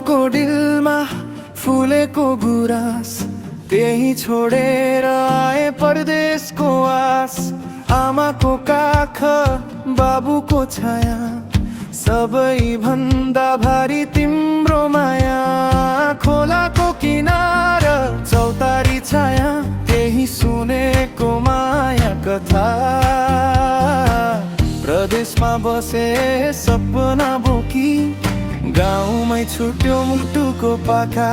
गाउँको डिलमा फुलेको गुराँस, त्यही छोडेर आए परदेशको आस। आमाको काख, बाबुको छाया, सबैभन्दा भारी तिम्रो माया। खोलाको किनार, चौतारी छाया, त्यही सुनेको माया कथा। प्रदेशमा बसे सपना बोकी, गाउँमै छुट्यो मुटुको पाखा।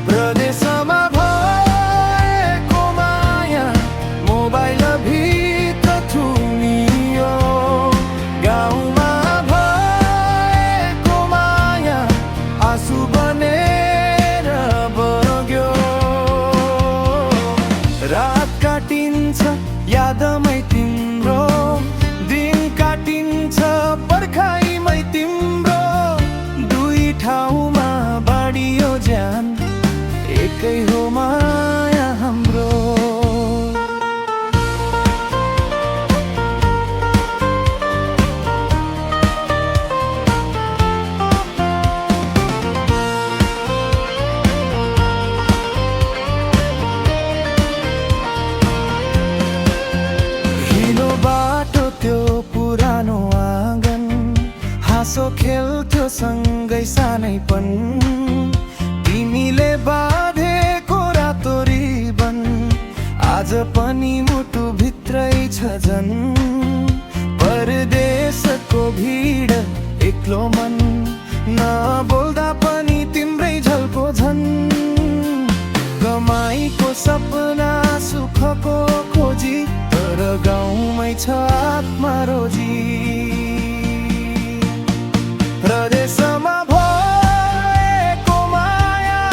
प्रदेशमा भएको माया मोबाइल भित्र थुनियो, गाउँमा भएको माया आँसु बनेर बग्यो। रात काटिन्छ यादमै तिम्रो, दिन काटिन्छ पर्खाइमै तिम्रो। दुई ठाउँमा बाँडियो ज्यान, एकै हो माया हाम्रो। हिलो बाटो त्यो पुरानो आँगन, हाँसो खेल्थ्यो सँगै सानैपन। तिमीले बाँधेको रातो रिबन आज पनि मुटु भित्रै छ झन्। परदेशको भिड, एक्लो मन, नबोल्दा पनि तिम्रै झल्को झन्। कमाईको सपना, सुखको खोजी, तर गाउँमै छ आत्मा रोजी। प्रदेशमा भएको माया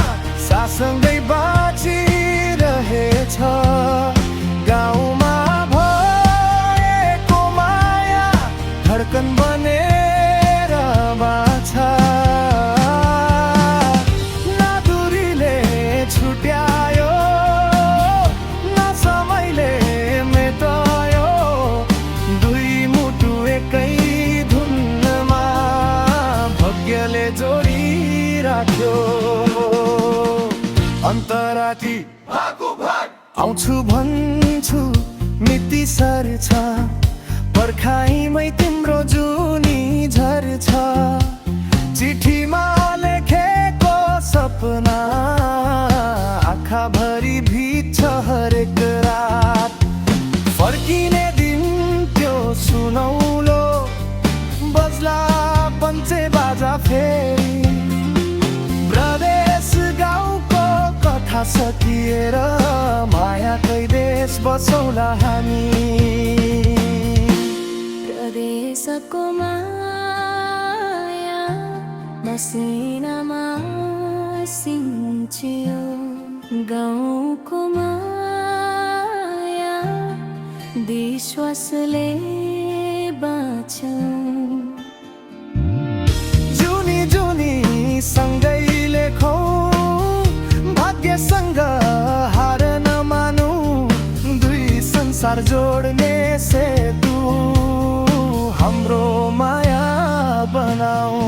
सासँगै बाँचिरहेछ, गाउँमा भएको माया धड्कन बनेर बाँच्छ। न दूरीले छुट्यायो, न समयले मेटायो, दुई मुटु एकै धुनमा भाग्यले जोडिराख्यो। अन्तराती आउँछु भन्छु मिति सर्छ, पर्खाइमै तिम्रो जुनी झर्छ। चिठीमा लेखेको सपना आँखाभरि भिज्छ हरेक रात। फर्किने दिन त्यो सुनौलो, बज्ला पञ्चे बाजा फेरि। प्रदेश गाउँको कथा सकिएर, मायाकै देश बसौला हामी। प्रदेशको माया मसिनामा सिन्च्यो, गाउँको माया विश्वासले बाँच्छौँ। जुनी जुनी सँगै लेखौँ, भाग्यसँग हार नमानौ, दुई संसार जोड्ने सेतु हाम्रो माया बनाऊ।